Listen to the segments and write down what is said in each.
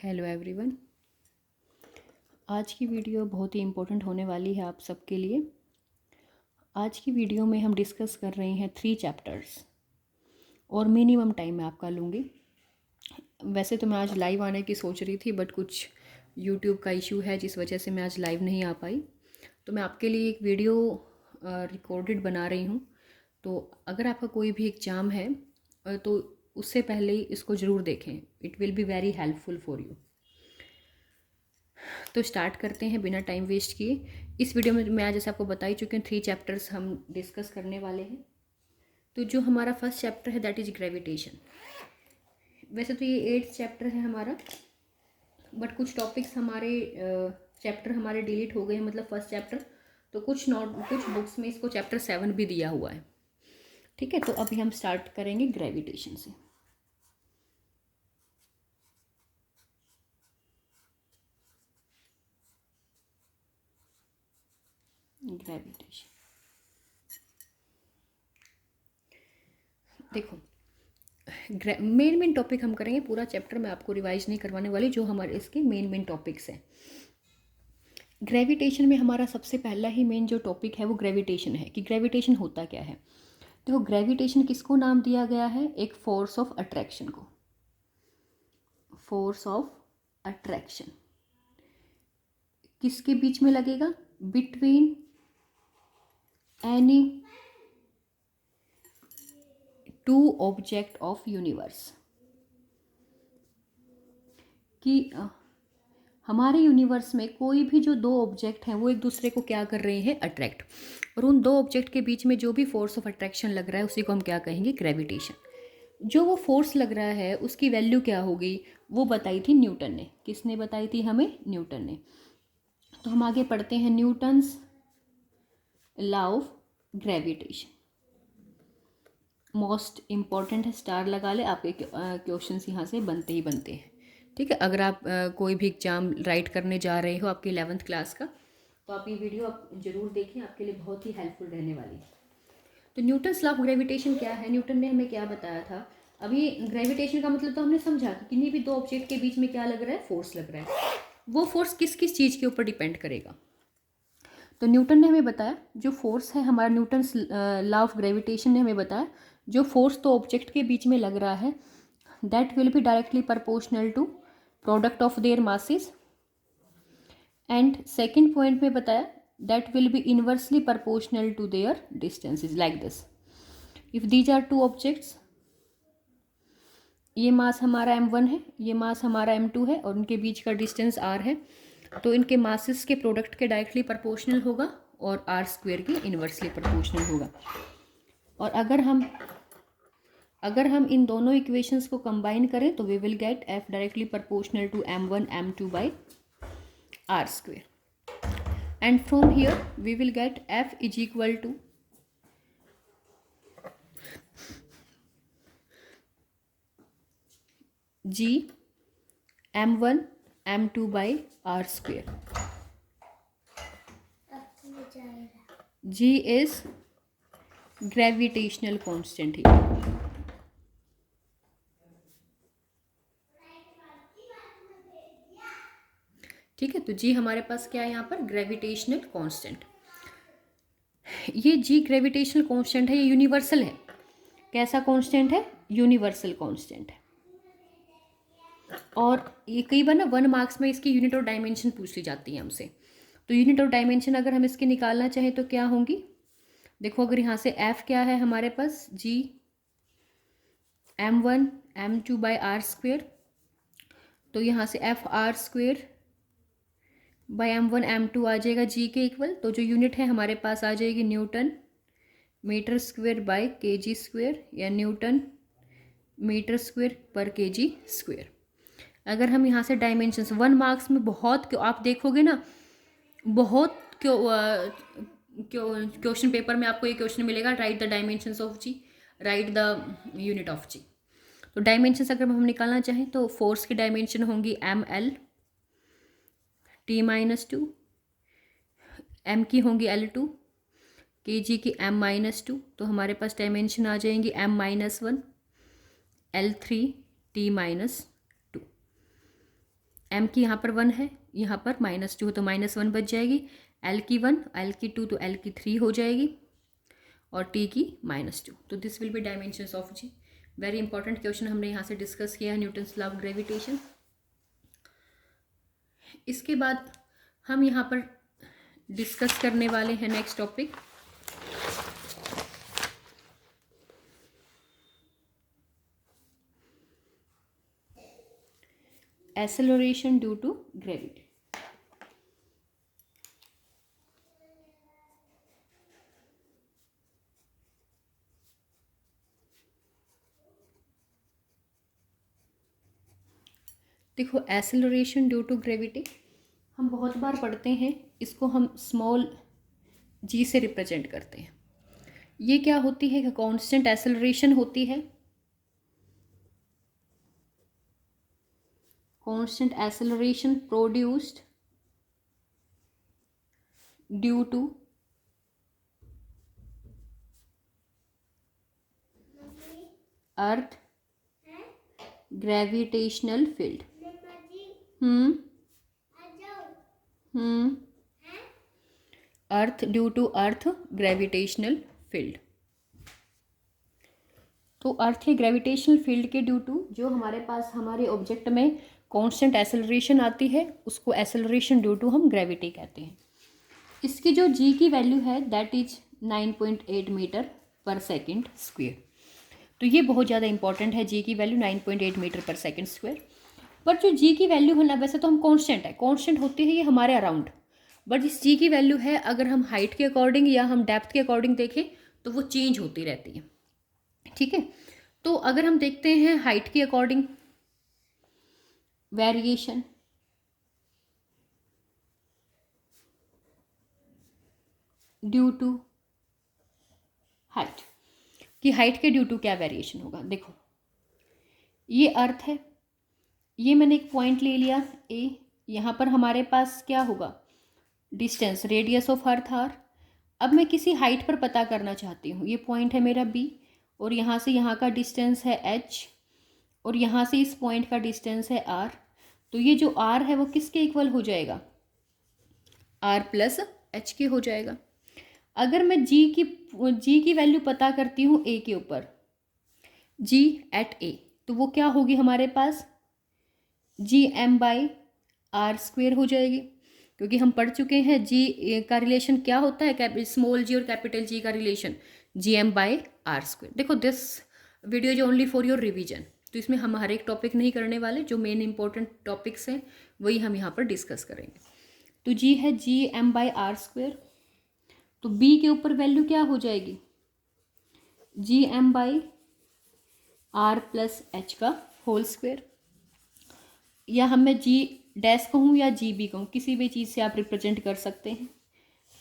Hello everyone. आज की video बहुत ही इम्पोर्टेंट होने वाली है आप सबके लिए। आज की वीडियो में हम डिस्कस कर रहे हैं 3 चैप्टर्स और मिनिमम टाइम मैं आपका लूँगी। वैसे तो मैं आज लाइव आने की सोच रही थी, बट कुछ यूट्यूब का इशू है जिस वजह से मैं आज लाइव नहीं आ पाई। तो मैं आपके लिए एक वीडियो रिकॉर्डेड बना रही हूँ। तो अगर आपका कोई भी एग्ज़ाम है तो उससे पहले ही इसको ज़रूर देखें। It will be very helpful for you. तो स्टार्ट करते हैं बिना टाइम वेस्ट किए। इस वीडियो में मैं जैसे आपको बता ही चुकी हूँ 3 चैप्टर्स हम डिस्कस करने वाले हैं। तो जो हमारा फर्स्ट चैप्टर है दैट इज़ ग्रेविटेशन। वैसे तो ये 8th चैप्टर है हमारा, बट कुछ टॉपिक्स हमारे चैप्टर हमारे डिलीट हो गए हैं, मतलब फर्स्ट चैप्टर। तो कुछ बुक्स में इसको चैप्टर 7 भी दिया हुआ है। ठीक है, तो अभी हम स्टार्ट करेंगे ग्रेविटेशन से। ग्रेविटेशन देखो, मेन टॉपिक हम करेंगे। पूरा चैप्टर मैं आपको रिवाइज नहीं करवाने वाली, जो हमारे इसके मेन टॉपिक्स हैं। ग्रेविटेशन में हमारा सबसे पहला ही मेन जो टॉपिक है वो ग्रेविटेशन है कि ग्रेविटेशन होता क्या है। देखो, ग्रेविटेशन किसको नाम दिया गया है? एक फोर्स ऑफ अट्रैक्शन को। फोर्स ऑफ अट्रैक्शन किसके बीच में लगेगा? Between any two object of universe. कि हमारे यूनिवर्स में कोई भी जो दो ऑब्जेक्ट हैं वो एक दूसरे को क्या कर रहे हैं? अट्रैक्ट। और उन दो ऑब्जेक्ट के बीच में जो भी फोर्स ऑफ अट्रैक्शन लग रहा है उसी को हम क्या कहेंगे? ग्रेविटेशन। जो वो फोर्स लग रहा है उसकी वैल्यू क्या होगी वो बताई थी न्यूटन ने। किसने बताई थी हमें? न्यूटन ने। तो हम आगे पढ़ते हैं Newton's law of gravitation. Most important है, स्टार लगा ले, आपके क्वेश्चंस यहाँ से बनते ही बनते हैं। ठीक है, अगर आप कोई भी एग्जाम राइट करने जा रहे हो आपकी 11th क्लास का, तो आप ये वीडियो आप जरूर देखें, आपके लिए बहुत ही हेल्पफुल रहने वाली है। तो न्यूटन्स लॉ ऑफ ग्रेविटेशन क्या है? न्यूटन ने हमें क्या बताया था? अभी ग्रेविटेशन का मतलब तो हमने समझा कि किन्हीं भी दो ऑब्जेक्ट के बीच में क्या लग रहा है? फोर्स लग रहा है। वो फोर्स किस किस चीज़ के ऊपर डिपेंड करेगा? तो न्यूटन ने हमें बताया जो फोर्स है हमारा, न्यूटन्स लॉ ऑफ ग्रेविटेशन ने हमें बताया जो फोर्स तो ऑब्जेक्ट के बीच में लग रहा है that will be directly proportional to product of their masses. And second point में बताया that will be inversely proportional to their distances like this. If these are two objects, ये मास हमारा m1 है, ये मास हमारा m2 है और उनके बीच का डिस्टेंस r है, तो इनके मासेस के प्रोडक्ट के डायरेक्टली प्रोपोर्शनल होगा और r स्क्वायर के इनवर्सली प्रोपोर्शनल होगा। और अगर हम इन दोनों इक्वेशंस को कंबाइन करें तो we will get f directly proportional to m1 m2 by r square. And from here we will get f is equal to g m1 m2 by r square. g is gravitational constant ही। ठीक है, तो जी हमारे पास क्या है यहाँ पर? Gravitational constant. ये जी ग्रेविटेशनल कांस्टेंट है, ये यूनिवर्सल है। कैसा कांस्टेंट है? यूनिवर्सल कांस्टेंट है। और ये कई बार ना 1 मार्क्स में इसकी यूनिट और डायमेंशन पूछ ली जाती है हमसे। तो यूनिट और डायमेंशन अगर हम इसके निकालना चाहें तो क्या होंगी? देखो, अगर यहाँ से f क्या है हमारे पास? g m1 m2 by r square, तो यहाँ से f r square by m1 m2 आ जाएगा g के इक्वल। तो जो यूनिट है हमारे पास आ जाएगी न्यूटन मीटर स्क्वेयर बाई के जी स्क्वेयर या न्यूटन मीटर स्क्वेयर पर के जी स्क्वेयर। अगर हम यहाँ से डायमेंशंस 1 मार्क्स में बहुत आप देखोगे ना, बहुत क्वेश्चन पेपर में आपको ये क्वेश्चन मिलेगा, write the dimensions of G, write the unit of G. तो डायमेंशंस अगर हम निकालना चाहें तो फोर्स की डायमेंशन होंगी ml t-2, m की होंगी l2, के जी की m-2। तो हमारे पास डायमेंशन आ जाएंगी m-1 l3 t-2। m की यहाँ पर 1 है, यहाँ पर -2 है तो -1 बच जाएगी, l की 1, l की 2 तो l की 3 हो जाएगी और t की -2। तो this will B dimensions of g। Very important question हमने यहाँ से डिस्कस किया है, न्यूटन्स लॉ ऑफ ग्रेविटेशन। इसके बाद हम यहाँ पर डिस्कस करने वाले हैं next topic, acceleration due to gravity. देखो, एक्सेलरेशन ड्यू टू ग्रेविटी हम बहुत बार पढ़ते हैं, इसको हम स्मॉल g से रिप्रेजेंट करते हैं। ये क्या होती है कि कांस्टेंट एक्सेलरेशन होती है, constant acceleration produced due to earth gravitational field. Earth due to earth gravitational field. तो अर्थ के ग्रेविटेशनल फील्ड के ड्यू टू जो हमारे पास हमारे ऑब्जेक्ट में कांस्टेंट एक्सेलरेशन आती है, उसको एक्सेलरेशन ड्यू टू हम ग्रेविटी कहते हैं। इसकी जो g की वैल्यू है दैट इज 9.8 मीटर पर सेकेंड स्क्वेयर। तो ये बहुत ज़्यादा इंपॉर्टेंट है, g की वैल्यू 9.8 मीटर पर सेकेंड स्क्वेयर। पर जो g की वैल्यू है ना, वैसे तो हम कांस्टेंट है, कांस्टेंट होती है ये हमारे अराउंड, बट इस g की वैल्यू है अगर हम हाइट के अकॉर्डिंग या हम डेप्थ के अकॉर्डिंग देखें तो वो चेंज होती रहती है। ठीक है, तो अगर हम देखते हैं हाइट के according variation, due to height, कि हाइट के ड्यू टू क्या वेरिएशन होगा। देखो, ये अर्थ है, ये मैंने एक पॉइंट ले लिया ए, यहाँ पर हमारे पास क्या होगा, distance radius of earth r. अब मैं किसी हाइट पर पता करना चाहती हूँ, ये पॉइंट है मेरा बी और यहाँ से यहाँ का डिस्टेंस है एच और यहाँ से इस पॉइंट का डिस्टेंस है आर। तो ये जो आर है वो किसके इक्वल हो जाएगा, आर प्लस एच के हो जाएगा। अगर मैं जी की वैल्यू पता करती हूँ ए के ऊपर, जी एट ए, तो वो क्या होगी हमारे पास, G M by r square हो जाएगी, क्योंकि हम पढ़ चुके हैं जी का रिलेशन क्या होता है, स्मॉल जी और कैपिटल जी का relation g M by r square. देखो, this video is only for your revision, तो इसमें हम हर एक टॉपिक नहीं करने वाले, जो मेन इंपॉर्टेंट टॉपिक्स हैं वही हम यहाँ पर डिस्कस करेंगे। तो जी है G M by r square, तो बी के ऊपर वैल्यू क्या हो जाएगी, G M by r plus h का होल स्क्वेयर, या हम मैं जी डैश कहूँ या जी बी कहूँ, किसी भी चीज़ से आप रिप्रेजेंट कर सकते हैं।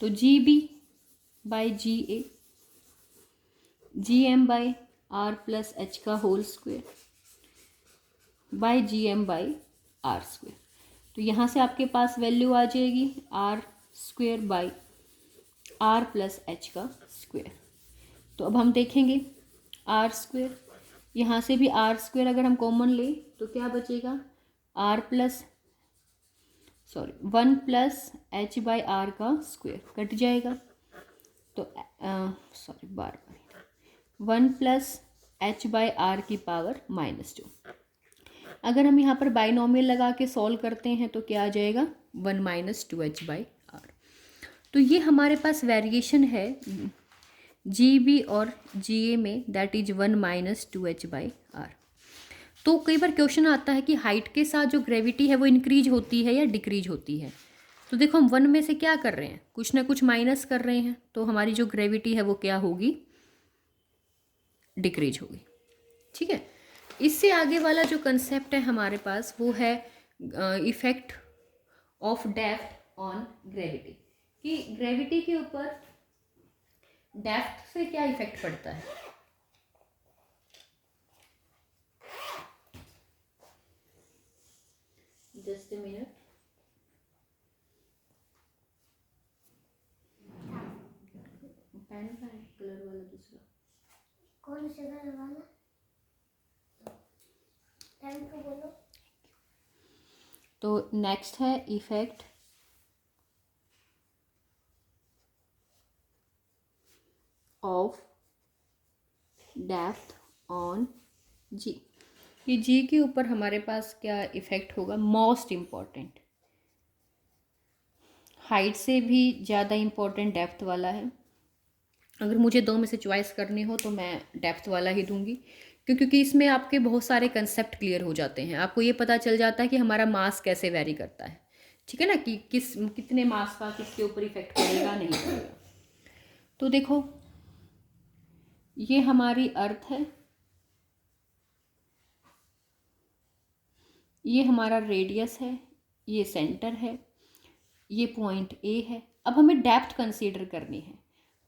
तो g b by ji a, g M by r plus h का whole square by g M by r square. तो यहाँ से आपके पास वैल्यू आ जाएगी r square by r plus h का स्क्वेयर। तो अब हम देखेंगे आर स्क्वेयर, यहाँ से भी आर स्क्वेयर अगर हम कॉमन लें तो क्या बचेगा, r plus 1 plus h by r का स्क्वेयर कट जाएगा, तो 1 प्लस एच बाई आर की पावर -2। अगर हम यहाँ पर बाइनोमियल लगा के सॉल्व करते हैं तो क्या आ जाएगा, 1 - 2h बाई आर। तो ये हमारे पास वेरिएशन है जी बी और जी ए में, that is 1 - 2h by are. तो कई बार क्वेश्चन आता है कि हाइट के साथ जो ग्रेविटी है वो इंक्रीज होती है या डिक्रीज होती है। तो देखो, हम 1 में से क्या कर रहे हैं, कुछ ना कुछ माइनस कर रहे हैं, तो हमारी जो ग्रेविटी है वो क्या होगी, डिक्रीज होगी। ठीक है, इससे आगे वाला जो कंसेप्ट है हमारे पास वो है effect of depth on gravity, कि ग्रेविटी के ऊपर डेप्थ से क्या इफेक्ट पड़ता है। जस्ट अ मिनट, पेन का है कलर वाला दूसरा, कौन सा कलर वाला, पेन को बोलो। तो नेक्स्ट है इफेक्ट ऑफ डेप्थ ऑन जी। ये जी के ऊपर हमारे पास क्या इफेक्ट होगा, मोस्ट इम्पॉर्टेंट, हाइट से भी ज़्यादा इम्पॉर्टेंट डेप्थ वाला है। अगर मुझे दो में से चॉइस करनी हो तो मैं डेप्थ वाला ही दूंगी, क्योंकि इसमें आपके बहुत सारे कंसेप्ट क्लियर हो जाते हैं। आपको ये पता चल जाता है कि हमारा मास कैसे वैरी करता है, ठीक है ना, कि कितने मास का किसके ऊपर इफेक्ट पड़ेगा नहीं पड़ेगा। तो देखो ये हमारी अर्थ है, ये हमारा रेडियस है, ये सेंटर है, ये पॉइंट ए है। अब हमें डेप्थ कंसीडर करनी है,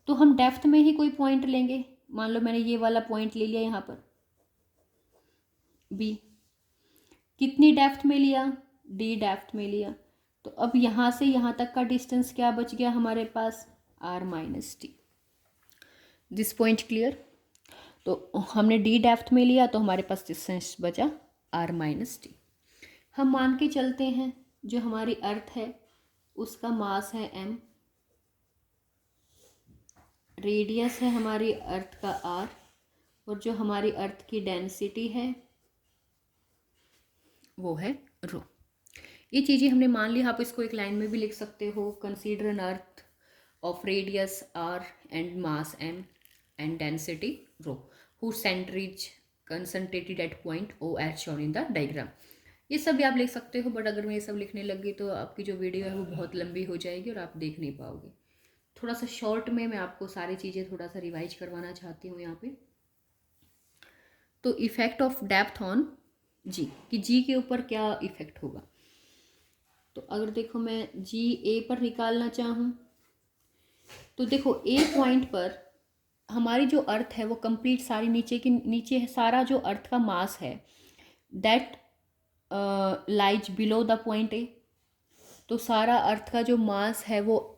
तो हम डेप्थ में ही कोई पॉइंट लेंगे। मान लो मैंने ये वाला पॉइंट ले लिया यहाँ पर बी, कितनी डेप्थ में लिया, डी डेप्थ में लिया। तो अब यहाँ से यहाँ तक का डिस्टेंस क्या बच गया हमारे पास, r minus t. This point clear. तो हमने डी डेप्थ में लिया तो हमारे पास डिस्टेंस बचा आर माइनस टी। हम मान के चलते हैं जो हमारी अर्थ है उसका मास है m, रेडियस है हमारी अर्थ का r, और जो हमारी अर्थ की डेंसिटी है वो है रो। ये चीज़ें हमने मान ली। आप इसको एक लाइन में भी लिख सकते हो, consider N earth of radius r and mass m and density rho, whose center is concentrated at point O as shown in the diagram। ये सब भी आप लिख सकते हो, बट अगर मैं ये सब लिखने लगी तो आपकी जो वीडियो है वो बहुत लंबी हो जाएगी और आप देख नहीं पाओगे। थोड़ा सा शॉर्ट में मैं आपको सारी चीज़ें थोड़ा सा रिवाइज करवाना चाहती हूँ यहाँ पे। तो इफेक्ट ऑफ डेप्थ ऑन जी, कि जी के ऊपर क्या इफेक्ट होगा। तो अगर देखो मैं जी ए पर निकालना चाहूँ तो देखो ए पॉइंट पर हमारी जो अर्थ है वो कंप्लीट सारी नीचे है, सारा जो अर्थ का मास है that lies below the point A. तो सारा अर्थ का जो मास है वो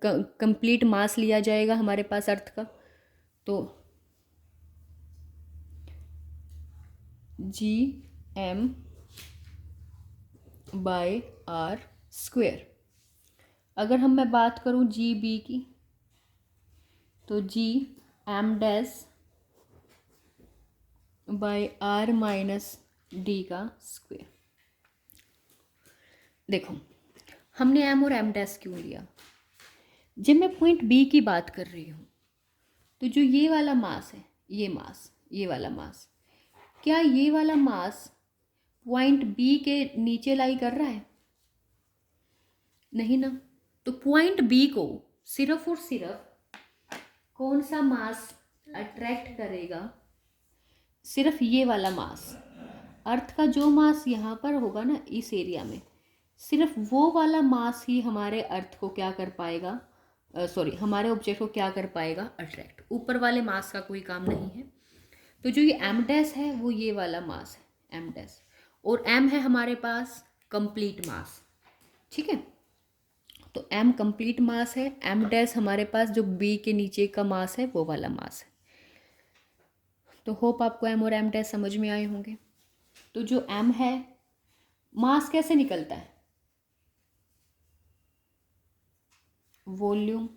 कंप्लीट मास लिया जाएगा हमारे पास अर्थ का। तो G M by r square. अगर मैं बात करूँ जी बी की तो G M dash by r minus D का स्क्वेयर। देखो हमने एम और एम डैश क्यों लिया, जब मैं पॉइंट बी की बात कर रही हूँ तो जो ये वाला मास है, ये वाला मास, क्या ये वाला मास पॉइंट बी के नीचे लाई कर रहा है, नहीं ना। तो पॉइंट बी को सिर्फ और सिर्फ कौन सा मास अट्रैक्ट करेगा, सिर्फ ये वाला मास। अर्थ का जो मास यहाँ पर होगा ना इस एरिया में, सिर्फ वो वाला मास ही हमारे अर्थ को क्या कर पाएगा, हमारे ऑब्जेक्ट को क्या कर पाएगा, अट्रैक्ट। ऊपर वाले मास का कोई काम नहीं है। तो जो ये एम डैश है वो ये वाला मास है एम डैश, और एम है हमारे पास कंप्लीट मास, ठीक है। तो एम कंप्लीट मास है, एम डैश हमारे पास जो बी के नीचे का मास है वो वाला मास है। तो होप आपको एम और एम डैश समझ में आए होंगे। तो जो एम है, मास कैसे निकलता है, वॉल्यूम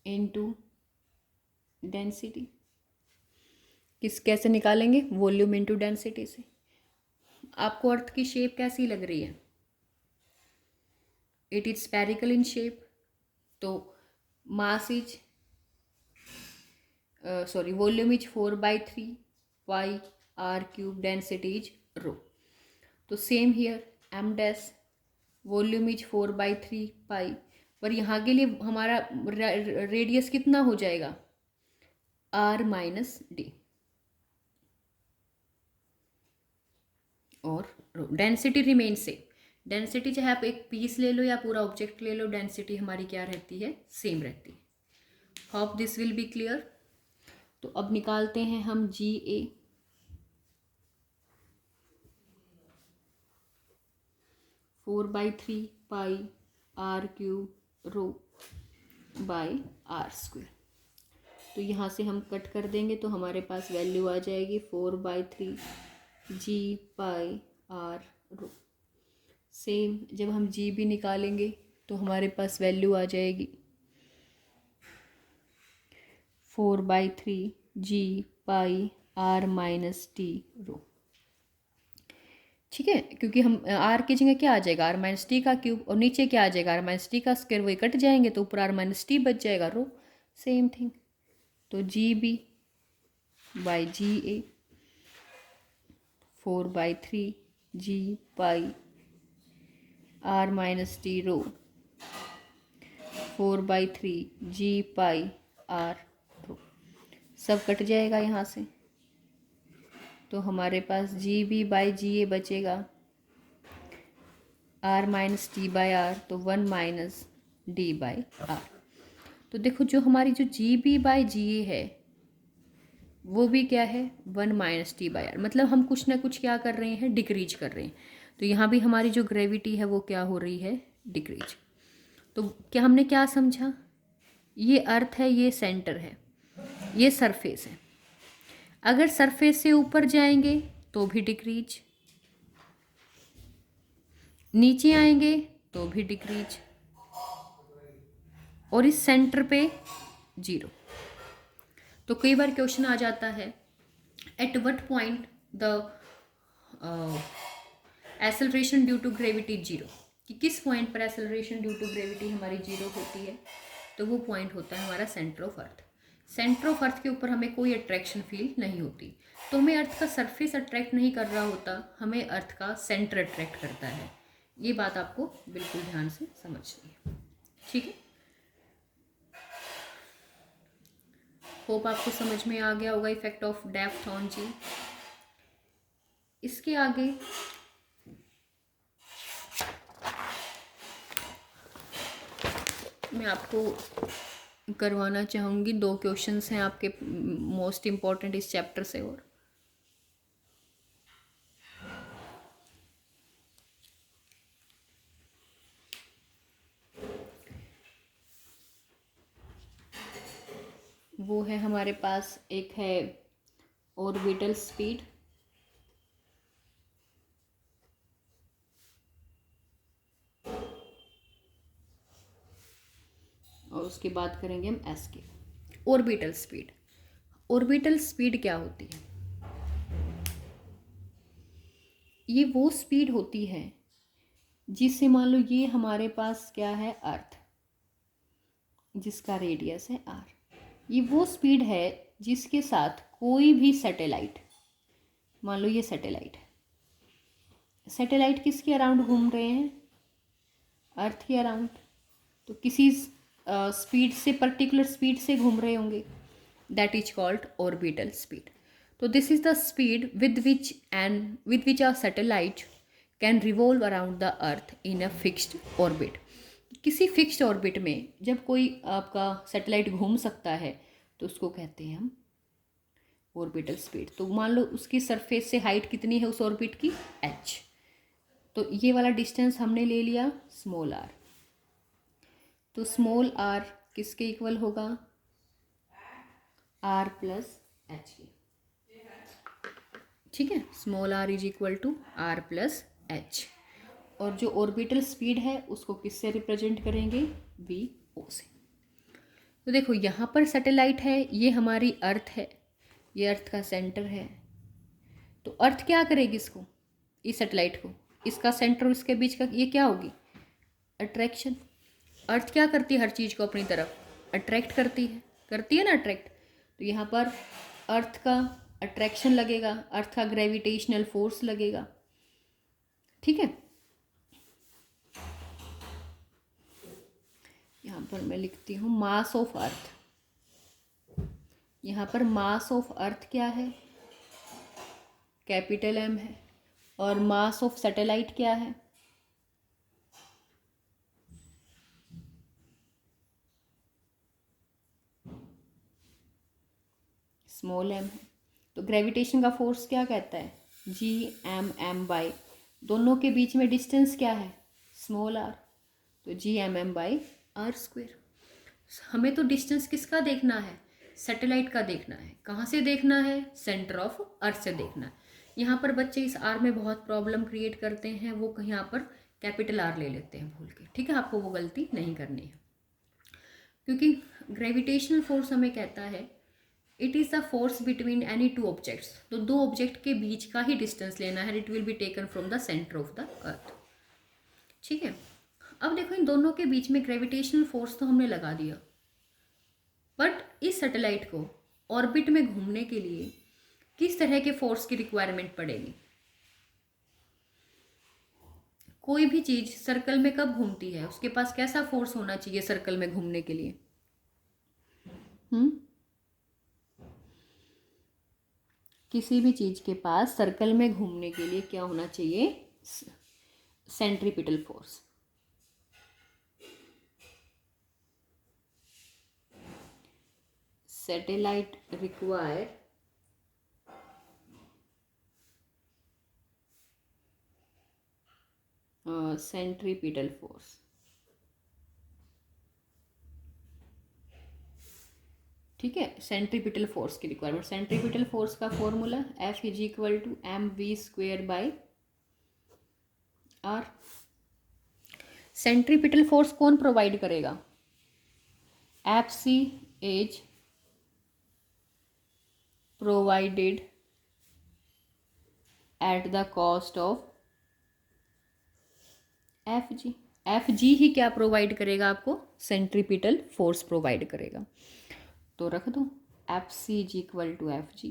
इनटू डेंसिटी। कैसे निकालेंगे, वॉल्यूम इनटू डेंसिटी से। आपको अर्थ की शेप कैसी लग रही है, it is spherical in shape. तो mass is volume is 4/3 pi r cube, density is rho. तो same here m dash, volume is 4/3 pi, पर यहाँ के लिए हमारा रेडियस कितना हो जाएगा, आर माइनस डी, और डेंसिटी रिमेन सेम। डेंसिटी चाहे आप एक पीस ले लो या पूरा ऑब्जेक्ट ले लो, डेंसिटी हमारी क्या रहती है, सेम रहती है। Hope this will be clear. तो अब निकालते हैं हम g a. 4/3 pi r cube rho by r square. तो यहाँ से हम कट कर देंगे तो हमारे पास वैल्यू आ जाएगी 4/3 जी पाई आर रो। सेम जब हम जी भी निकालेंगे तो हमारे पास वैल्यू आ जाएगी 4/3 g pi r minus t रो। ठीक है, क्योंकि हम आर की जगह क्या आ जाएगा, आर माइनस टी का क्यूब, और नीचे क्या आ जाएगा, आर माइनस टी का स्क्वायर, वही कट जाएंगे तो ऊपर आर माइनस टी बच जाएगा रो। सेम थिंग, तो g b by ji a 4/3 g pi r minus t rho 4/3 g pi r rho. सब कट जाएगा यहाँ से, तो हमारे पास जी बी बाई जी ए बचेगा r minus T by are, तो 1 माइनस डी बाई आर। तो देखो जो हमारी जो जी बी बाई जी ए है वो भी क्या है 1 माइनस टी बाई आर, मतलब हम कुछ ना कुछ क्या कर रहे हैं, डिक्रीज कर रहे हैं। तो यहाँ भी हमारी जो ग्रेविटी है वो क्या हो रही है, डिक्रीज। तो क्या हमने क्या समझा, ये अर्थ है, ये सेंटर है, ये सरफेस है। अगर सरफेस से ऊपर जाएंगे तो भी डिक्रीज, नीचे आएंगे तो भी डिक्रीज, और इस सेंटर पे जीरो। तो कई बार क्वेश्चन आ जाता है at what point the acceleration due to gravity zero, कि किस पॉइंट पर एक्सेलरेशन ड्यू टू ग्रेविटी हमारी जीरो होती है। तो वो पॉइंट होता है हमारा centre of earth. Centre of earth के ऊपर हमें कोई अट्रैक्शन फील नहीं होती, तो हमें अर्थ का सरफेस अट्रैक्ट नहीं कर रहा होता, हमें अर्थ का सेंटर अट्रैक्ट करता है। ये बात आपको बिल्कुल ध्यान से समझनी है, ठीक है। होप आपको समझ में आ गया होगा इफेक्ट ऑफ डेप्थ ऑन जी। इसके आगे मैं आपको करवाना चाहूँगी, 2 क्वेश्चंस हैं आपके मोस्ट इम्पॉर्टेंट इस चैप्टर से। और वो है हमारे पास, एक है ऑर्बिटल स्पीड, और उसके बाद करेंगे हम एस के। ऑर्बिटल स्पीड, ऑर्बिटल स्पीड क्या होती है, ये वो स्पीड होती है जिससे मान लो ये हमारे पास क्या है अर्थ, जिसका रेडियस है आर, ये वो स्पीड है जिसके साथ कोई भी सैटेलाइट, मान लो ये सैटेलाइट है, सैटेलाइट किसके अराउंड घूम रहे हैं, अर्थ के अराउंड, तो किसी स्पीड से, पर्टिकुलर स्पीड से घूम रहे होंगे, that is called orbital speed. तो this is the speed with which a satellite can revolve around the earth in a fixed orbit. किसी फिक्स्ड ऑर्बिट में जब कोई आपका सैटेलाइट घूम सकता है तो उसको कहते हैं हम ऑर्बिटल स्पीड। तो मान लो उसकी सरफेस से हाइट कितनी है उस ऑर्बिट की, h, तो ये वाला डिस्टेंस हमने ले लिया स्मॉल r, तो स्मॉल r किसके इक्वल होगा, r प्लस एच के, ठीक है। Small r is equal to r plus h, और जो ऑर्बिटल स्पीड है उसको किससे रिप्रेजेंट करेंगे, वी ओ से। तो देखो यहाँ पर सैटेलाइट है, ये हमारी अर्थ है, ये अर्थ का सेंटर है, तो अर्थ क्या करेगी इसको, इस सैटेलाइट को, इसका सेंटर और इसके बीच का ये क्या होगी, अट्रैक्शन। अर्थ क्या करती है, हर चीज़ को अपनी तरफ अट्रैक्ट करती है ना अट्रैक्ट। तो यहाँ पर अर्थ का अट्रैक्शन लगेगा, अर्थ का ग्रेविटेशनल फोर्स लगेगा, ठीक है। यहाँ पर मैं लिखती हूँ मास ऑफ अर्थ, यहाँ पर मास ऑफ अर्थ क्या है, कैपिटल M है, और मास ऑफ सैटेलाइट क्या है, स्मॉल m है। तो ग्रेविटेशन का फोर्स क्या कहता है, Gm/m, दोनों के बीच में डिस्टेंस क्या है, स्मॉल r, तो Gm/m/r²। हमें तो डिस्टेंस किसका देखना है, सैटेलाइट का देखना है। कहाँ से देखना है, सेंटर ऑफ अर्थ से देखना है। यहाँ पर बच्चे इस आर में बहुत प्रॉब्लम क्रिएट करते हैं, वो कहीं यहाँ पर कैपिटल आर ले लेते हैं भूल के, ठीक है। आपको वो गलती नहीं करनी है, क्योंकि ग्रेविटेशनल फोर्स हमें कहता है it is the force between any two objects. तो दो ऑब्जेक्ट के बीच का ही डिस्टेंस लेना है, it will be taken from the centre of the earth, ठीक है। अब देखो इन दोनों के बीच में ग्रेविटेशनल फोर्स तो हमने लगा दिया, बट इस सैटेलाइट को ऑर्बिट में घूमने के लिए किस तरह के फोर्स की रिक्वायरमेंट पड़ेगी। कोई भी चीज सर्कल में कब घूमती है, उसके पास कैसा फोर्स होना चाहिए सर्कल में घूमने के लिए? किसी भी चीज के पास सर्कल में घूमने के लिए क्या होना चाहिए? Centripetal force. Satellite require centripetal force, ठीक है। सेंट्रीपिटल फोर्स की रिक्वायरमेंट, सेंट्रीपिटल फोर्स का formula F is equal to mv² by r. Centripetal force कौन प्रोवाइड करेगा? Fc is provided at the cost of Fg। Fg ही क्या provide करेगा आपको? सेंट्रीपिटल फोर्स प्रोवाइड करेगा। तो रख दो Fc is equal to Fg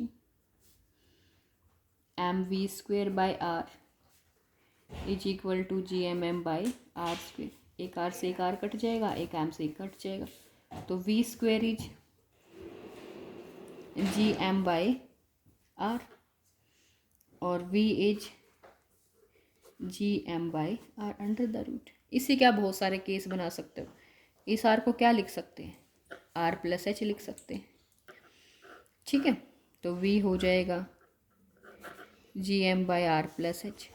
mv² by r is equal to gmm by r²। एक r से एक r कट जाएगा, एक m से एक कट जाएगा, तो v² is gm by r और v is gm by r under the root. इससे क्या बहुत सारे केस बना सकते हो। इस r को क्या लिख सकते हैं? r प्लस h लिख सकते हैं, ठीक है। तो v हो जाएगा gm by r plus h।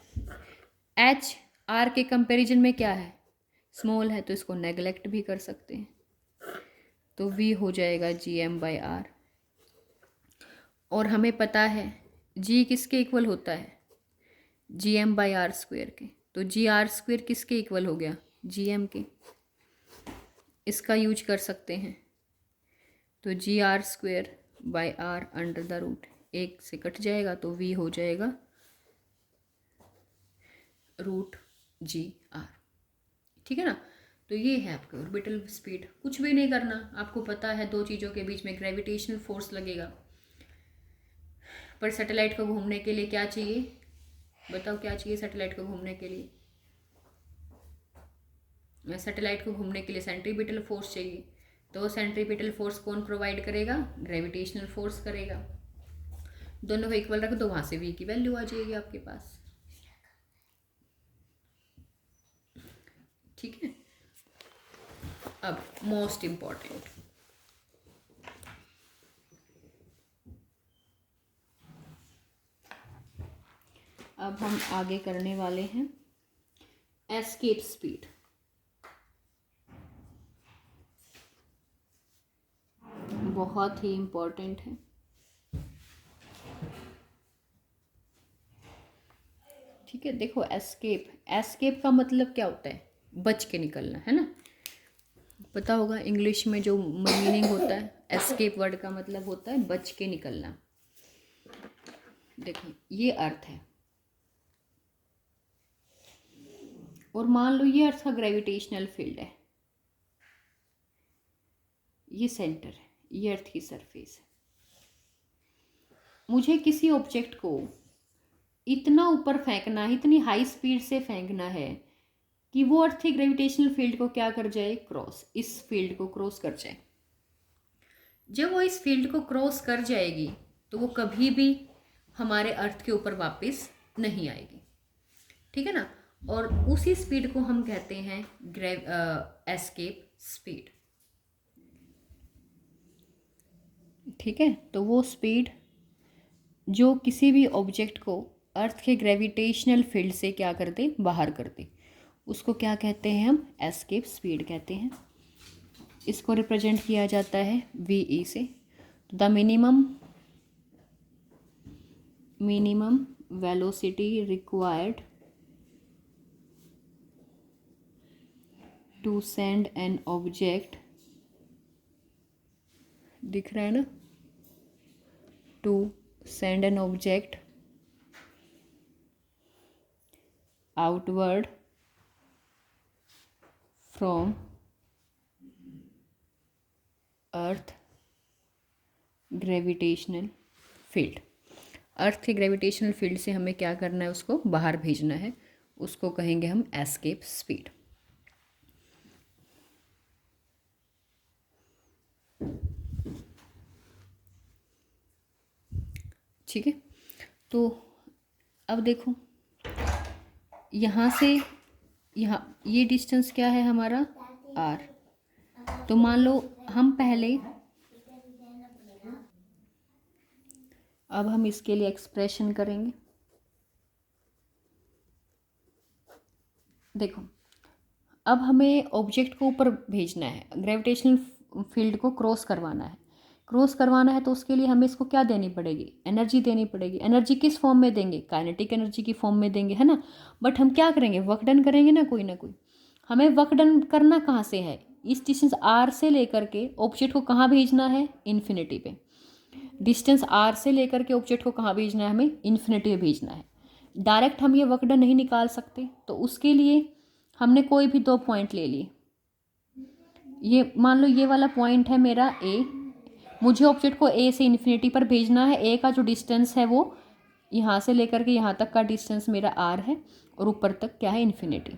h r के कंपैरिजन में क्या है? स्मॉल है, तो इसको नेगलेक्ट भी कर सकते हैं, तो v हो जाएगा gm बाई r। और हमें पता है g किसके इक्वल होता है? gm बाई r² के। तो gr² किसके इक्वल हो गया? gm के। इसका यूज कर सकते हैं, तो gr² by r under the root, एक से कट जाएगा, तो v हो जाएगा रूट gr, ठीक है ना। तो ये है आपके ऑर्बिटल स्पीड। कुछ भी नहीं करना, आपको पता है दो चीज़ों के बीच में ग्रेविटेशनल फोर्स लगेगा, पर सैटेलाइट को घूमने के लिए क्या चाहिए? बताओ क्या चाहिए सैटेलाइट को घूमने के लिए? सैटेलाइट को घूमने के लिए सेंट्रीपिटल फोर्स चाहिए। तो सेंट्रीपिटल फोर्स कौन प्रोवाइड करेगा? ग्रेविटेशनल फोर्स करेगा। दोनों को इक्वल रख दो, वहां से v की वैल्यू आ जाएगी आपके पास, ठीक है। अब मोस्ट इम्पॉर्टेंट, अब हम आगे करने वाले हैं एस्केप स्पीड। बहुत ही इम्पोर्टेंट है, ठीक है। देखो एस्केप का मतलब क्या होता है? बच के निकलना, है ना। पता होगा इंग्लिश में जो मीनिंग होता है एस्केप वर्ड का मतलब होता है बच के निकलना। देखो ये अर्थ है, और मान लो ये अर्थ का ग्रेविटेशनल फील्ड है, ये सेंटर है, ये अर्थ की सरफेस है। मुझे किसी ऑब्जेक्ट को इतना ऊपर फेंकना है, इतनी हाई स्पीड से फेंकना है कि वो अर्थ की ग्रेविटेशनल फील्ड को क्या कर जाए? क्रॉस, इस फील्ड को क्रॉस कर जाए। जब वो इस फील्ड को क्रॉस कर जाएगी तो वो कभी भी हमारे अर्थ के ऊपर वापस नहीं आएगी, ठीक है ना। और उसी स्पीड को हम कहते हैं एस्केप स्पीड, ठीक है। तो वो स्पीड जो किसी भी ऑब्जेक्ट को अर्थ के ग्रेविटेशनल फील्ड से क्या कर दे? बाहर कर दे, उसको क्या कहते हैं? हम एस्केप स्पीड कहते हैं। इसको रिप्रेजेंट किया जाता है VE से। The minimum velocity required to send an object, दिख रहा है ना, to send an object outward from earth gravitational field. Earth के ग्रेविटेशनल फील्ड से हमें क्या करना है, उसको बाहर भेजना है, उसको कहेंगे हम एस्केप स्पीड। ठीक है, तो अब देखो यहाँ से यहाँ ये डिस्टेंस क्या है हमारा r। तो मान लो हम पहले, अब हम इसके लिए एक्सप्रेशन करेंगे। देखो अब हमें ऑब्जेक्ट को ऊपर भेजना है, ग्रेविटेशनल फील्ड को क्रॉस करवाना है। क्रॉस करवाना है तो उसके लिए हमें इसको क्या देनी पड़ेगी, एनर्जी देनी पड़ेगी। एनर्जी किस फॉर्म में देंगे, काइनेटिक एनर्जी की फॉर्म में देंगे, है ना। बट हम क्या करेंगे, वर्क डन करेंगे ना कोई ना कोई। हमें वर्क डन करना कहाँ से है, इस डिस्टेंस r से लेकर के ऑब्जेक्ट को कहाँ भेजना है, इन्फिनिटी पे। डिस्टेंस r से लेकर के ऑब्जेक्ट को कहाँ भेजना है, हमें इन्फिनिटी पे भेजना है। डायरेक्ट हम ये वर्क डन नहीं निकाल सकते, तो उसके लिए हमने कोई भी दो पॉइंट ले लिए। ये मान लो ये वाला पॉइंट है मेरा a, मुझे ऑब्जेक्ट को a से इन्फिनिटी पर भेजना है। a का जो डिस्टेंस है वो यहाँ से लेकर के यहाँ तक का डिस्टेंस मेरा r है, और ऊपर तक क्या है, इन्फिनिटी।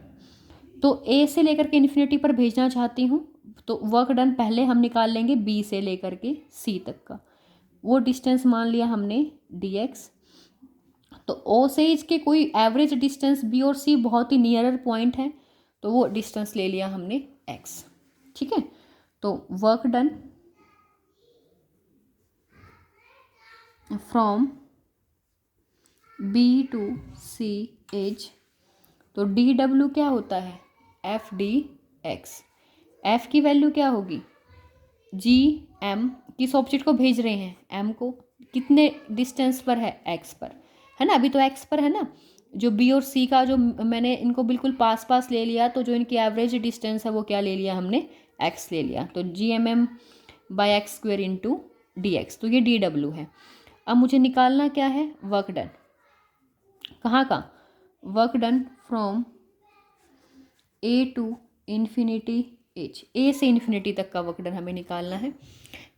तो a से लेकर के इन्फिनिटी पर भेजना चाहती हूँ, तो वर्क डन पहले हम निकाल लेंगे b से लेकर के c तक का। वो डिस्टेंस मान लिया हमने dx। तो o से इसके कोई एवरेज डिस्टेंस b और c बहुत ही नियरर पॉइंट है, तो वो डिस्टेंस ले लिया हमने x। ठीक है, तो work done from b to c is, तो dw क्या होता है, एफ डी एक्स। एफ की वैल्यू क्या होगी, जी एम, किस ऑब्जेक्ट को भेज रहे हैं, एम को, कितने डिस्टेंस पर है, एक्स पर, है ना। अभी तो एक्स पर है ना। जो बी और सी का जो मैंने इनको बिल्कुल पास पास ले लिया, तो जो इनकी एवरेज डिस्टेंस है वो क्या ले लिया हमने, एक्स ले लिया। तो G M M by X square into D X, तो ये डी डब्ल्यू है। अब मुझे निकालना क्या है, वर्क डन। कहाँ का, work done from A to infinity H, A से इन्फिनिटी तक का वर्क डन हमें निकालना है।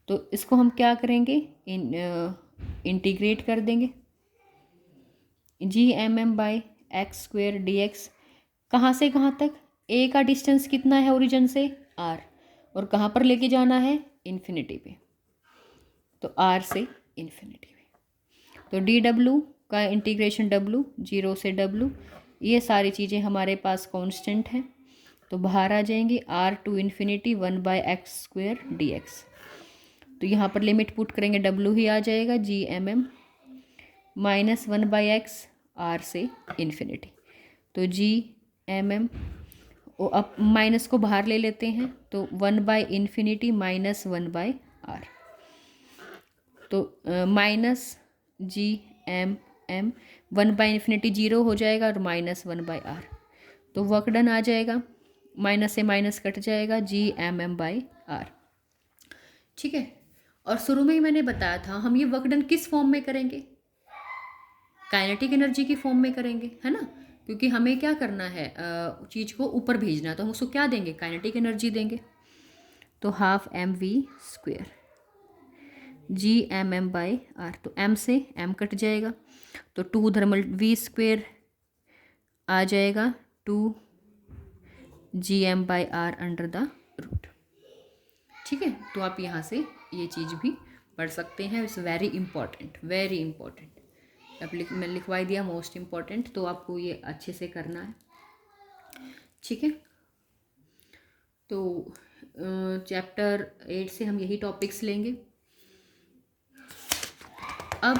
तो इसको हम क्या करेंगे, इंटीग्रेट कर देंगे। G M M by X square D X, कहाँ से कहाँ तक, ए का डिस्टेंस कितना है ओरिजिन से, आर, और कहाँ पर लेके जाना है, इन्फिनिटी पे, तो आर से इन्फिनिटी पे। तो डी डब्ल्यू का इंटीग्रेशन डब्ल्यू, जीरो से डब्ल्यू, ये सारी चीज़ें हमारे पास कांस्टेंट हैं, तो बाहर आ जाएंगी। R to infinity 1/x square D X, तो यहाँ पर लिमिट पुट करेंगे, डब्ल्यू ही आ जाएगा, G M M minus 1/x, R से इन्फिनिटी। तो जी एम एम, अब माइनस को बाहर ले लेते हैं, तो 1/इन्फिनिटी माइनस 1/r, तो माइनस जी एम एम, 1/इन्फिनिटी जीरो हो जाएगा, और माइनस 1/r, तो वर्क डन आ जाएगा, माइनस से माइनस कट जाएगा, G M M by R. ठीक है, और शुरू में ही मैंने बताया था हम ये वर्क डन किस फॉर्म में करेंगे, काइनेटिक एनर्जी की फॉर्म में करेंगे, है ना। क्योंकि हमें क्या करना है, चीज़ को ऊपर भेजना है, तो हम उसको क्या देंगे, काइनेटिक एनर्जी देंगे। तो half M V square G M M by are, तो एम से एम कट जाएगा, तो 2 थर्मल वी स्क्वेयर आ जाएगा, 2 G M by R under the root. ठीक है, तो आप यहाँ से ये चीज़ भी पढ़ सकते हैं। It's very important, very important. अब मैं लिखवाई दिया मोस्ट इम्पॉर्टेंट, तो आपको ये अच्छे से करना है। ठीक है, तो चैप्टर 8 से हम यही टॉपिक्स लेंगे। अब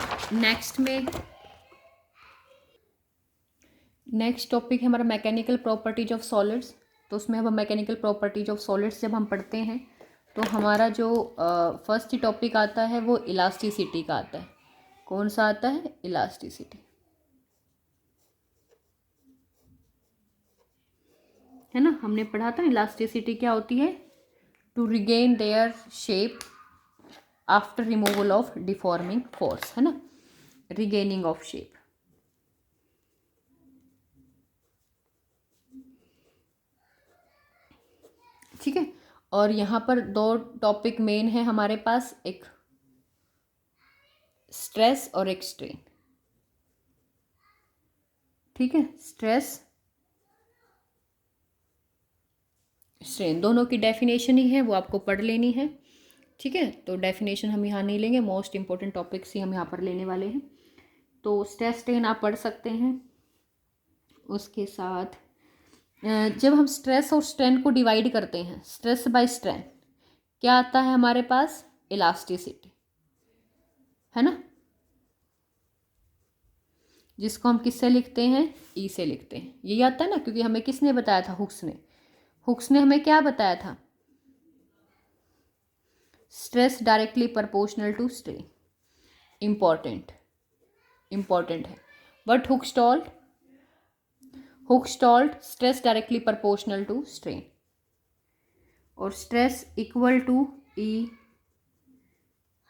नेक्स्ट टॉपिक है हमारा मैकेनिकल प्रॉपर्टीज ऑफ सॉलिड्स। तो उसमें अब हम मैकेनिकल प्रॉपर्टीज ऑफ सॉलिड्स जब हम पढ़ते हैं, तो हमारा जो फर्स्ट टॉपिक आता है वो इलास्टिसिटी का आता है। कौन सा आता है, इलास्टिसिटी। है ना, हमने पढ़ा था इलास्टिसिटी क्या होती है, to regain their shape after removal of deforming force, है ना, रिगेनिंग ऑफ शेप। ठीक है, और यहाँ पर दो टॉपिक मेन है हमारे पास, एक स्ट्रेस और एक स्ट्रेन। ठीक है, स्ट्रेस स्ट्रेन दोनों की डेफिनेशन ही है, वो आपको पढ़ लेनी है। ठीक है, तो डेफिनेशन हम यहाँ नहीं लेंगे, मोस्ट इंपॉर्टेंट टॉपिक्स ही हम यहाँ पर लेने वाले हैं। तो स्ट्रेस स्ट्रेन आप पढ़ सकते हैं। उसके साथ जब हम स्ट्रेस और स्ट्रेन को डिवाइड करते हैं, स्ट्रेस बाय स्ट्रेन, क्या आता है हमारे पास, इलास्टिसिटी, है ना, जिसको हम किससे लिखते हैं, ई से लिखते हैं। यही आता है ना, क्योंकि हमें किसने बताया था, हुक्स ने हमें क्या बताया था, stress directly proportional to strain. Important है। But Hooke's told stress directly proportional to strain, और stress equal to E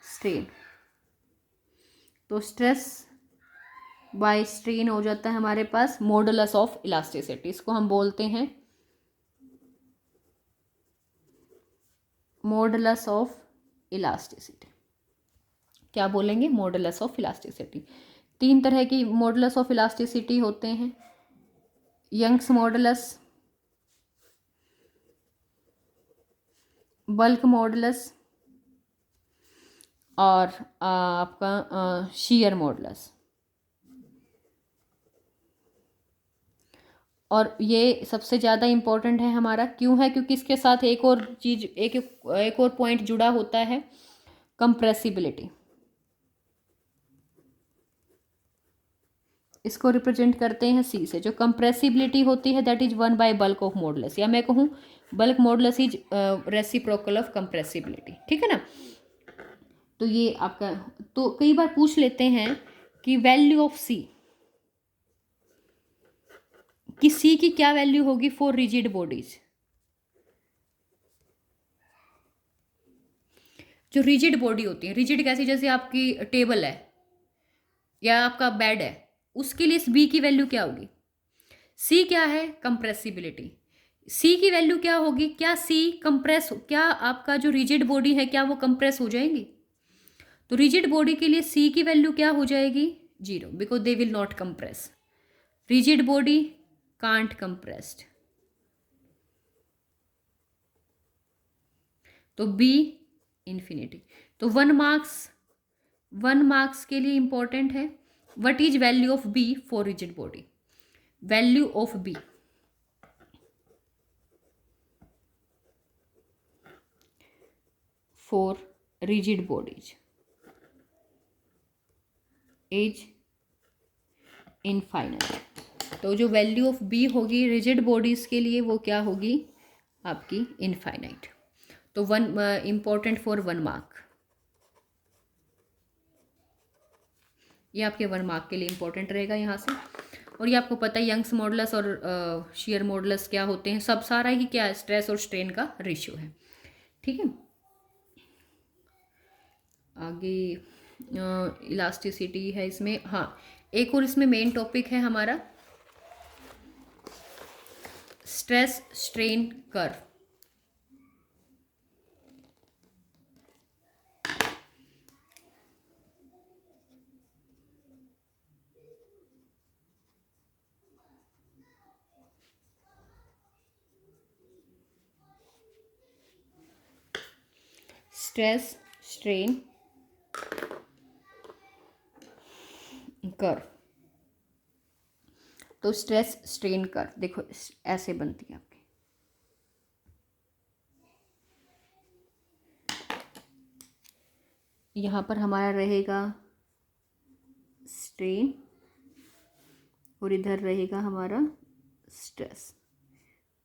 strain. तो स्ट्रेस बाय स्ट्रेन हो जाता है हमारे पास मॉडुलस ऑफ इलास्टिसिटी, इसको हम बोलते हैं मॉडुलस ऑफ इलास्टिसिटी। क्या बोलेंगे, मॉडुलस ऑफ इलास्टिसिटी। 3 तरह की मॉडुलस ऑफ इलास्टिसिटी होते हैं, यंग्स मॉडुलस, बल्क मॉडुलस, और आपका शीयर मॉडुलस। और ये सबसे ज़्यादा इम्पोर्टेंट है हमारा, क्यों है, क्योंकि इसके साथ एक और चीज़, एक और पॉइंट जुड़ा होता है, कंप्रेसिबिलिटी। इसको रिप्रेजेंट करते हैं सी से। जो कंप्रेसिबिलिटी होती है that is 1 by bulk of modulus, या मैं कहूँ bulk modulus is reciprocal of compressibility. ठीक है ना, तो ये आपका, तो कई बार पूछ लेते हैं कि वैल्यू ऑफ सी, कि सी की क्या वैल्यू होगी फॉर रिजिड बॉडीज। जो रिजिड बॉडी होती है, रिजिड कैसी, जैसे आपकी टेबल है या आपका बेड है, उसके लिए इस बी की वैल्यू क्या होगी, सी क्या है, कंप्रेसिबिलिटी। सी की वैल्यू क्या होगी, क्या सी कंप्रेस, क्या आपका जो रिजिड बॉडी है क्या वो कंप्रेस हो जाएंगी, तो रिजिड बॉडी के लिए सी की वैल्यू क्या हो जाएगी, 0, because they will not compress, rigid body can't compressed. तो बी इंफिनिटी। तो 1 मार्क्स के लिए इंपॉर्टेंट है, what is value of B for rigid body, value of B for rigid bodies is infinite. तो जो वैल्यू ऑफ बी होगी rigid bodies के लिए वो क्या होगी, आपकी इनफाइनाइट। तो 1 इंपॉर्टेंट फॉर 1 मार्क, ये आपके 1 मार्क के लिए इंपॉर्टेंट रहेगा यहाँ से। और ये आपको पता है यंग्स मॉडुलस और शीयर मॉडुलस क्या होते हैं, सब सारा ही क्या है, स्ट्रेस और स्ट्रेन का रेशियो है। ठीक है, आगे इलास्टिसिटी है इसमें। हाँ, एक और इसमें मेन टॉपिक है हमारा stress strain curve. Stress strain curve. तो स्ट्रेस स्ट्रेन कर्व देखो ऐसे बनती है आपकी, यहाँ पर हमारा रहेगा स्ट्रेन और इधर रहेगा हमारा स्ट्रेस।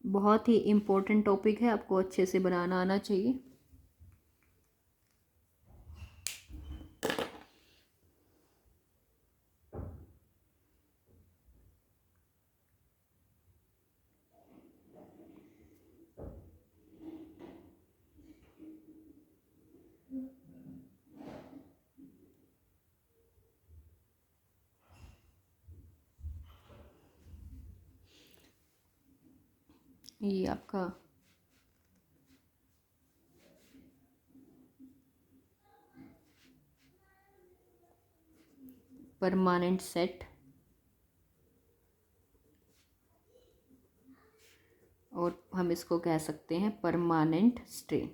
बहुत ही इम्पोर्टेंट टॉपिक है, आपको अच्छे से बनाना आना चाहिए। ये आपका परमानेंट सेट और हम इसको कह सकते हैं permanent strain.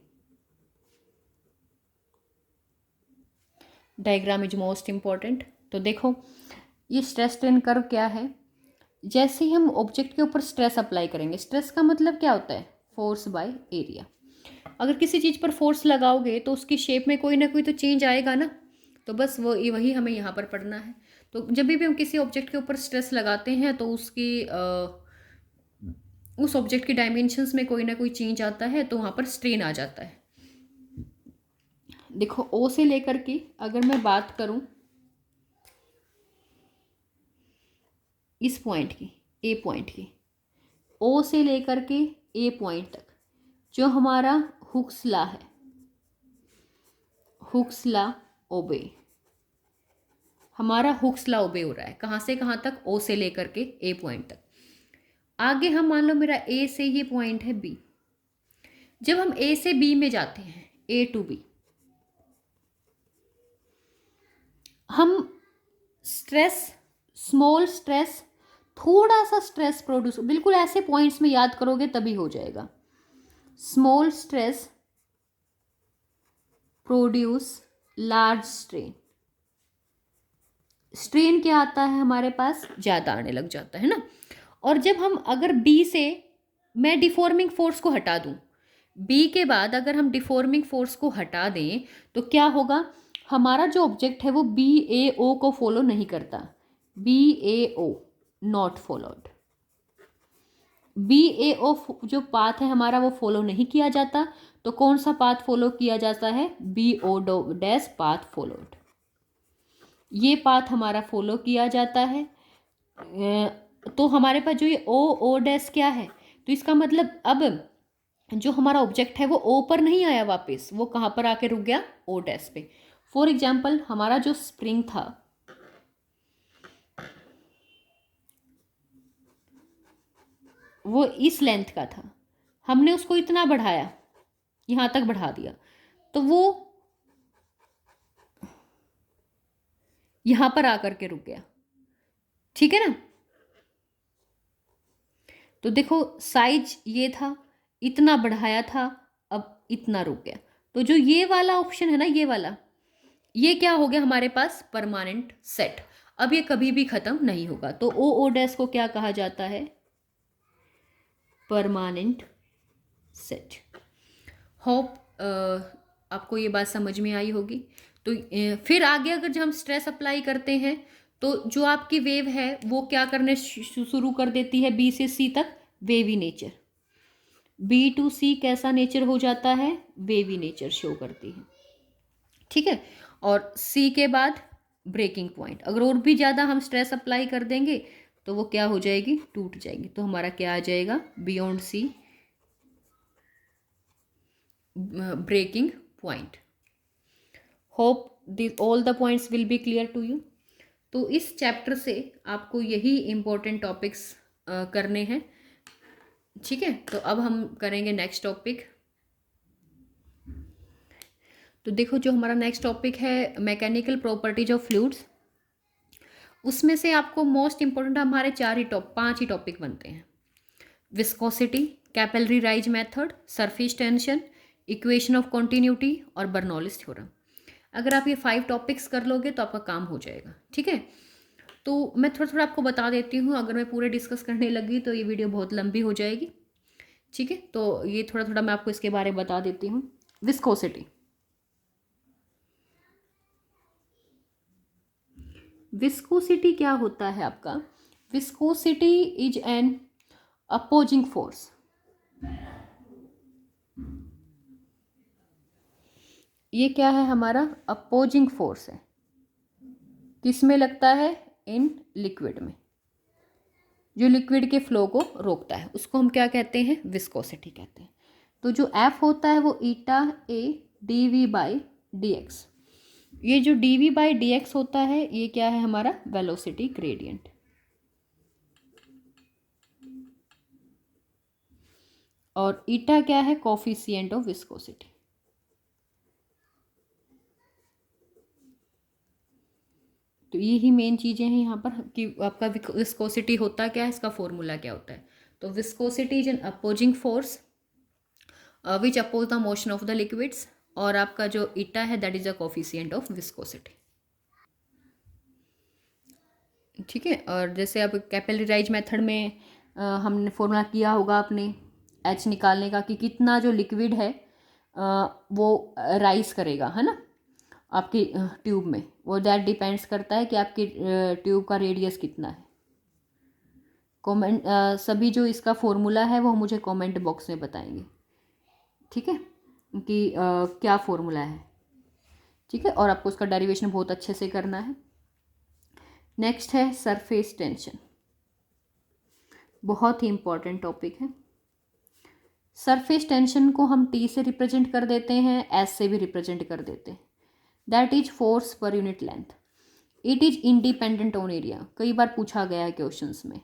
Diagram is most important. तो देखो ये स्ट्रेस स्ट्रेन कर्व क्या है। जैसे ही हम ऑब्जेक्ट के ऊपर स्ट्रेस अप्लाई करेंगे, स्ट्रेस का मतलब क्या होता है, फोर्स बाय एरिया। अगर किसी चीज़ पर फोर्स लगाओगे तो उसकी शेप में कोई ना कोई तो चेंज आएगा ना, तो बस वो वही हमें यहाँ पर पढ़ना है। तो जब भी हम किसी ऑब्जेक्ट के ऊपर स्ट्रेस लगाते हैं तो उस ऑब्जेक्ट की डायमेंशंस में कोई ना कोई चेंज आता है, तो वहाँ पर स्ट्रेन आ जाता है। देखो ओ से लेकर के अगर मैं बात करूँ इस पॉइंट की, ए पॉइंट की, ओ से लेकर के ए पॉइंट तक जो हमारा हुक्स लॉ है, हुक्स लॉ ओबे, हमारा हुक्स लॉ ओबे हो रहा है। कहाँ से कहाँ तक, ओ से लेकर के ए पॉइंट तक। आगे हम मान लो मेरा ए से ये पॉइंट है बी। जब हम ए से बी में जाते हैं, ए टू बी, हम स्ट्रेस, स्मॉल स्ट्रेस, थोड़ा सा स्ट्रेस प्रोड्यूस, बिल्कुल ऐसे पॉइंट्स में याद करोगे तभी हो जाएगा। Small stress produce large strain. Strain क्या आता है हमारे पास, ज़्यादा आने लग जाता है ना। और जब हम अगर बी से मैं डिफॉर्मिंग फोर्स को हटा दूं, बी के बाद अगर हम डिफॉर्मिंग फोर्स को हटा दें तो क्या होगा, हमारा जो ऑब्जेक्ट है वो बी ए ओ को फॉलो नहीं करता। B A O not followed. B A O जो पाथ है हमारा वो फॉलो नहीं किया जाता, तो कौन सा पाथ फॉलो किया जाता है, B O dash path followed. ये पाथ हमारा फॉलो किया जाता है। तो हमारे पास जो ये ओ ओ डैश क्या है, तो इसका मतलब अब जो हमारा ऑब्जेक्ट है वो ओ पर नहीं आया वापस, वो कहाँ पर आके रुक गया, ओ डैश पे। फॉर एग्जाम्पल हमारा जो स्प्रिंग था वो इस लेंथ का था, हमने उसको इतना बढ़ाया, यहाँ तक बढ़ा दिया, तो वो यहाँ पर आकर के रुक गया। ठीक है ना। तो देखो साइज ये था, इतना बढ़ाया था, अब इतना रुक गया। तो जो ये वाला ऑप्शन है ना, ये वाला, ये क्या हो गया हमारे पास, परमानेंट सेट। अब ये कभी भी खत्म नहीं होगा। तो ओ ओ डैश को क्या कहा जाता है, परमानेंट सेट। होप आपको ये बात समझ में आई होगी। तो फिर आगे अगर जब हम स्ट्रेस अप्लाई करते हैं तो जो आपकी वेव है वो क्या करने शुरू कर देती है, बी से सी तक वेवी नेचर। बी टू सी कैसा नेचर हो जाता है, वेवी नेचर शो करती है। ठीक है। और सी के बाद ब्रेकिंग पॉइंट, अगर और भी ज़्यादा हम स्ट्रेस अप्लाई कर देंगे तो वो क्या हो जाएगी, टूट जाएगी। तो हमारा क्या आ जाएगा, beyond C breaking point. Hope all the points will be clear to you. तो इस चैप्टर से आपको यही इम्पोर्टेंट टॉपिक्स करने हैं। ठीक है। तो अब हम करेंगे नेक्स्ट टॉपिक। तो देखो जो हमारा नेक्स्ट टॉपिक है मैकेनिकल प्रॉपर्टीज ऑफ फ्लूइड्स, उसमें से आपको मोस्ट इंपॉर्टेंट हमारे पांच ही टॉपिक बनते हैं। Viscosity, capillary rise method, surface tension, equation of continuity और बर्नौलिस थ्योरम। अगर आप ये 5 टॉपिक्स कर लोगे तो आपका काम हो जाएगा। ठीक है। तो मैं थोड़ा थोड़ा आपको बता देती हूँ, अगर मैं पूरे डिस्कस करने लगी तो ये वीडियो बहुत लंबी हो जाएगी। ठीक है। तो ये थोड़ा थोड़ा मैं आपको इसके बारे में बता देती हूँ। विस्कोसिटी, विस्कोसिटी क्या होता है आपका, viscosity is an opposing force. ये क्या है हमारा, अपोजिंग फोर्स है। किस में लगता है, इन लिक्विड में, जो लिक्विड के फ्लो को रोकता है उसको हम क्या कहते हैं, विस्कोसिटी कहते हैं। तो जो एफ होता है वो eta A D V by D X. ये जो D V by D X होता है ये क्या है हमारा, वेलोसिटी ग्रेडियंट। और ईटा क्या है? Coefficient of viscosity. तो ये ही मेन चीज़ें हैं यहाँ पर कि आपका विस्कोसिटी होता क्या है, इसका फॉर्मूला क्या होता है। तो viscosity is an opposing force which oppose the motion of the liquids, और आपका जो ईटा है that is a coefficient of viscosity. ठीक है। और जैसे अब कैपिलराइज मेथड में हमने फॉर्मूला किया होगा आपने एच निकालने का कि कितना जो लिक्विड है वो राइज करेगा, है ना, आपकी ट्यूब में। वो दैट डिपेंड्स करता है कि आपकी ट्यूब का रेडियस कितना है। कमेंट सभी जो इसका फॉर्मूला है वो मुझे कमेंट बॉक्स में बताएंगे, ठीक है, कि क्या फॉर्मूला है। ठीक है, और आपको उसका डेरिवेशन बहुत अच्छे से करना है। नेक्स्ट है सरफेस टेंशन, बहुत ही इंपॉर्टेंट टॉपिक है। सरफेस टेंशन को हम टी से रिप्रेजेंट कर देते हैं, एस से भी रिप्रेजेंट कर देते हैं। That is force per unit length. It is independent on area. कई बार पूछा गया है क्वेश्चंस में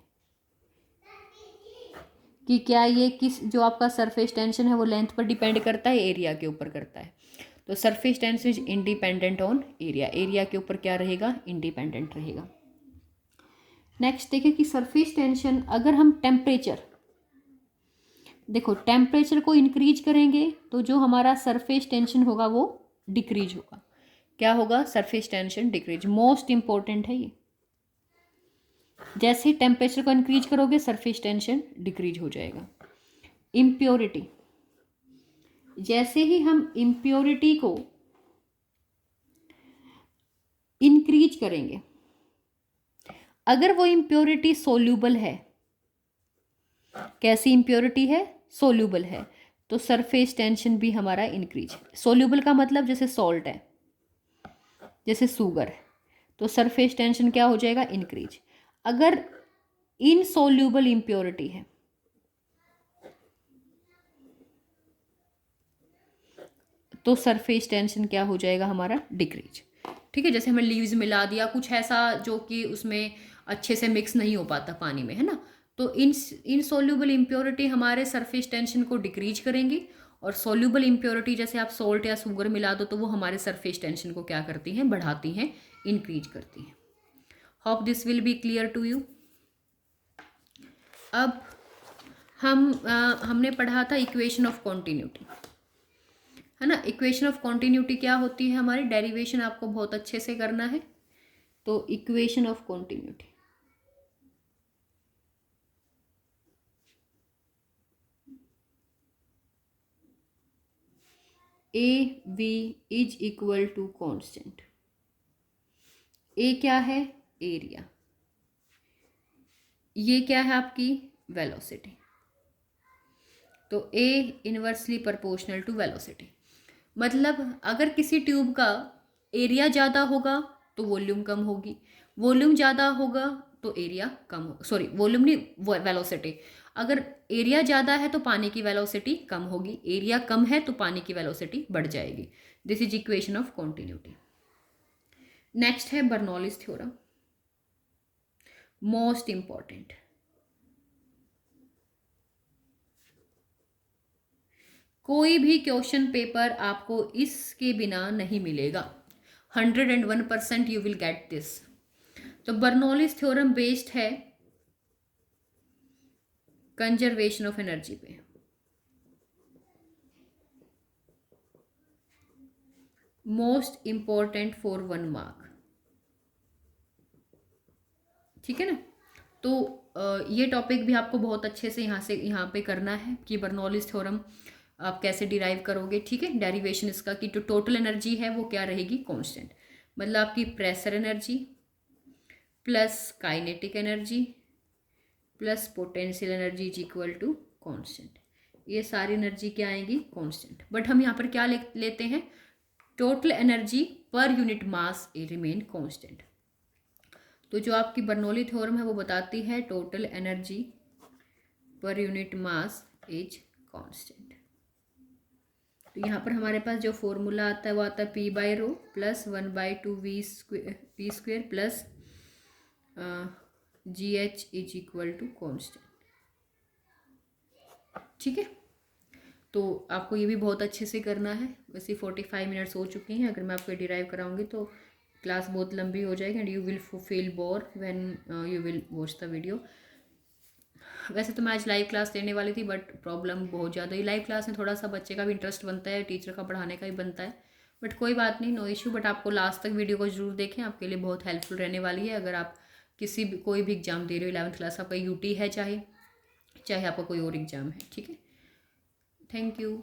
कि क्या ये किस जो आपका सरफेस टेंशन है वो लेंथ पर डिपेंड करता है, एरिया के ऊपर करता है। तो surface tension is independent on area. Area के ऊपर क्या रहेगा? इंडिपेंडेंट रहेगा। नेक्स्ट देखिए कि सरफेस टेंशन अगर हम टेम्परेचर, देखो टेम्परेचर को इंक्रीज करेंगे तो जो हमारा सरफेस टेंशन होगा वो डिक्रीज होगा। क्या होगा? Surface tension decrease. Most important है ये। जैसे ही टेम्परेचर को इंक्रीज करोगे सरफेस टेंशन डिक्रीज हो जाएगा। इम्प्योरिटी, जैसे ही हम इम्प्योरिटी को इंक्रीज करेंगे, अगर वो इम्प्योरिटी सोल्यूबल है, कैसी इम्प्योरिटी है? सोल्यूबल है, तो सरफेस टेंशन भी हमारा इंक्रीज। सोल्यूबल का मतलब जैसे सॉल्ट है, जैसे शुगर है, तो सरफेस टेंशन क्या हो जाएगा? इंक्रीज। अगर इनसोल्यूबल इम्प्योरिटी है तो सरफेस टेंशन क्या हो जाएगा हमारा? डिक्रीज। ठीक है, जैसे हमें लीव्स मिला दिया, कुछ ऐसा जो कि उसमें अच्छे से मिक्स नहीं हो पाता पानी में, है ना, तो इनसोल्यूबल इम्प्योरिटी हमारे सरफेस टेंशन को डिक्रीज करेंगी, और सोल्यूबल इम्प्योरिटी जैसे आप सॉल्ट या शुगर मिला दो तो वो हमारे सरफेस टेंशन को क्या करती हैं? बढ़ाती हैं, इंक्रीज करती हैं। Hope this will be clear to you. अब हमने पढ़ा था इक्वेशन ऑफ कॉन्टिन्यूटी, है ना। इक्वेशन ऑफ कॉन्टिन्यूटी क्या होती है हमारी? डेरिवेशन आपको बहुत अच्छे से करना है। तो equation of continuity, A V is equal to constant. A क्या है? एरिया। ये क्या है आपकी? वेलोसिटी। तो A inversely proportional to velocity. मतलब अगर किसी ट्यूब का एरिया ज़्यादा होगा तो वॉल्यूम कम होगी, वॉल्यूम ज़्यादा होगा तो एरिया कम हो, सॉरी वॉल्यूम नहीं, वेलोसिटी। अगर एरिया ज़्यादा है तो पानी की वेलोसिटी कम होगी, एरिया कम है तो पानी की वेलोसिटी बढ़ जाएगी। This is equation of continuity. Next है बर्नौलीज थ्योरम, मोस्ट इंपॉर्टेंट। कोई भी क्वेश्चन पेपर आपको इसके बिना नहीं मिलेगा। 101% यू विल गेट दिस। तो बर्नौलीज थ्योरम बेस्ड है कंजर्वेशन ऑफ एनर्जी पे। मोस्ट इंपॉर्टेंट फॉर 1 मार्क, ठीक है ना। तो ये टॉपिक भी आपको बहुत अच्छे से यहाँ पे करना है कि बर्नौलीज थ्योरम आप कैसे डिराइव करोगे। ठीक है, डेरिवेशन इसका कि जो टोटल एनर्जी है वो क्या रहेगी? कांस्टेंट। मतलब आपकी pressure energy plus kinetic energy plus potential energy is equal to constant. ये सारी एनर्जी क्या आएगी? कांस्टेंट। बट हम यहाँ पर क्या लेते हैं? Total energy per unit mass a remain constant. तो जो आपकी बर्नौली थ्योरम है वो बताती है total energy per unit mass is constant. तो यहाँ पर हमारे पास जो फॉर्मूला आता है वो आता है P/ρ plus 1/2 V² plus GH is equal to constant. ठीक है, तो आपको ये भी बहुत अच्छे से करना है। वैसे 45 मिनट्स हो चुके हैं, अगर मैं आपको डिराइव कराऊंगी तो क्लास बहुत लंबी हो जाएगी and you will feel bore when you will watch the video. वैसे तो मैं आज लाइव क्लास लेने वाली थी, बट प्रॉब्लम बहुत ज़्यादा है। लाइव क्लास में थोड़ा सा बच्चे का भी इंटरेस्ट बनता है, टीचर का पढ़ाने का भी बनता है, बट कोई बात नहीं, नो इशू। बट आपको लास्ट तक वीडियो को जरूर देखें, आपके लिए बहुत हेल्पफुल रहने वाली है। अगर आप किसी भी कोई भी एग्ज़ाम दे रहे हो, 11th क्लास आपका यूटी है, चाहे चाहे आपका कोई और एग्ज़ाम है, ठीक है। Thank you.